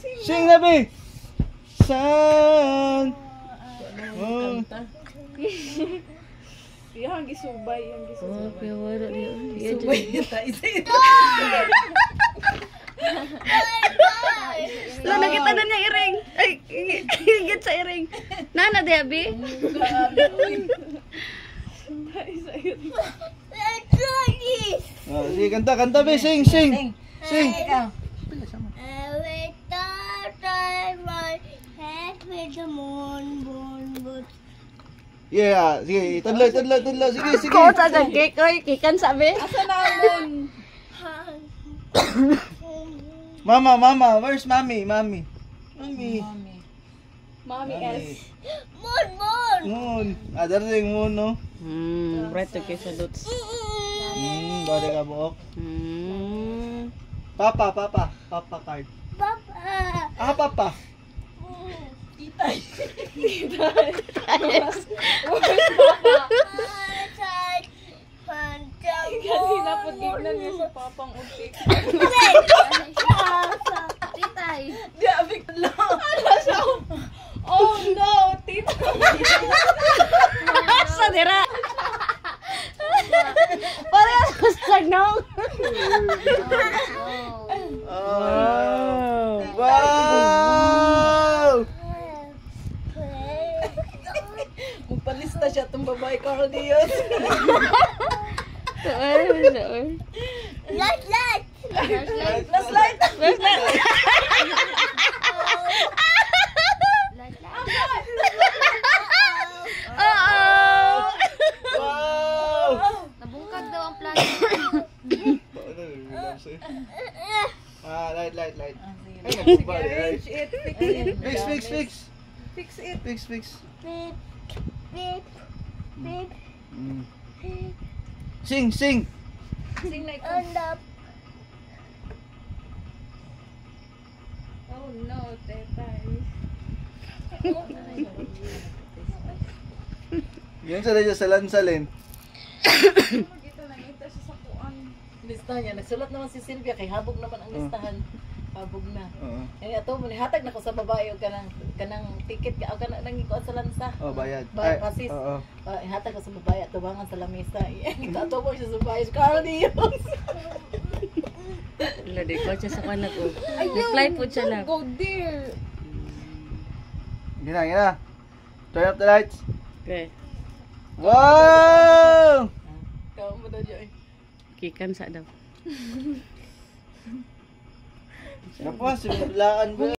Sing na, be! San? Oh. Yang gisubay, yang gisubay. Oh, kaya wala niya. Subay tayo sa ito. Lo, nakita na niya iring. Ay, higit sa iring. Nana, Debbie? Oh, sige, kanta, kanta, be! Sing, sing! Sing! Ikaw. Every time I head with the moon. Yeah, sige, tadla. Sige, sige. Ko sa cake, oy. Kikan sabi. Asa na ang Mama, where's mommy? Mommy. Mami S. Moon. Darating moon, no? Right to kiss sa dots. Bada ka buok. Papa card. Papa. Kanina po tignan niya sa papang utik. Titay. Di, abig lang. Ala siya. Oh no, tita. Sa dira. Parehas ko sa sagnong. Wow! Magpalista siya itong babae Carl Diaz. Light. Last light. Wow! Nabungkag daw ang plano. Light. Arrange it. Fix. Fix it. Fix. Beep. Sing. Sing na ikaw. On the Oh no, tetay. Yan sa radyo sa lansalin. Magkita na ito sa sakuan. Listahan niya. Nagsulat naman si Sylvia kay habog naman ang listahan. Habog na. Oo. Ay ato mo hatag na ko sa babae og kanang ticket ka og kanang ikuan sa lansa. Oh, bayad. Bayad pasis. Oo. Hatag ko sa babae at tubangan sa lamesa. Kita to mo siya sa babae. Carl Diaz. Wala, di ko siya sa kanak ko. Reply po siya lang. Go there. Gina. Turn up the lights. Okay. Wow! Kau mo daw dyan. Kikan sa daw. Kapwa, simulaan ba?